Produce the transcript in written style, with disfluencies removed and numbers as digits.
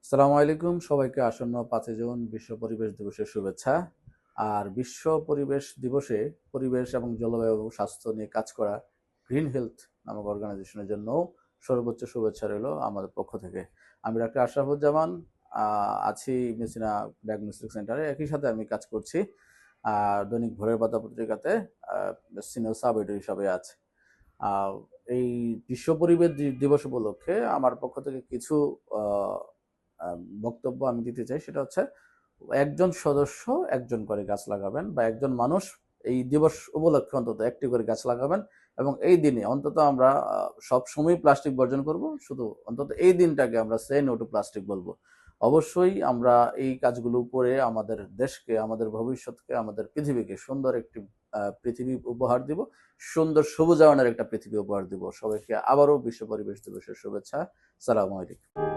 আসসালামু আলাইকুম, সবাইকে আসন্ন ৫ই জুন বিশ্ব পরিবেশ দিবসের শুভেচ্ছা। আর বিশ্ব পরিবেশ দিবসে পরিবেশ এবং জলবায়ু এবং স্বাস্থ্য নিয়ে কাজ করা গ্রিন হেলথ নামক অর্গানাইজেশনের জন্য সর্বোচ্চ শুভেচ্ছা রইল আমাদের পক্ষ থেকে। আমি ডাক্তার আশরাফুজ্জামান, আছি মেসিনা ডায়াগনস্টিক সেন্টারে। একই সাথে আমি কাজ করছি দৈনিক ভোরের পাতা পত্রিকাতে সিনিয়র সাব এডিটর হিসাবে আছে। আহ, এই বিশ্ব পরিবেশ দিবস উপলক্ষে আমার পক্ষ থেকে কিছু আহ, আহ, বক্তব্য আমি দিতে চাই। সেটা হচ্ছে, একজন সদস্য একজন করে গাছ লাগাবেন, বা একজন মানুষ এই দিবস উপলক্ষে অন্তত একটি করে গাছ লাগাবেন। এবং এই দিনে অন্তত আমরা সব সময় প্লাস্টিক বর্জন করব, শুধু অন্তত এই দিনটাকে আমরা সে নো টু প্লাস্টিক বলবো। অবশ্যই আমরা এই কাজগুলো করে আমাদের দেশকে, আমাদের ভবিষ্যৎকে, আমাদের পৃথিবীকে সুন্দর একটি পৃথিবী উপহার দিব, সুন্দর সবুজায়নের একটা পৃথিবী উপহার দিব। সবাইকে আবারও বিশ্ব পরিবেশ দিবসের শুভেচ্ছা। সালামু আলাইকুম।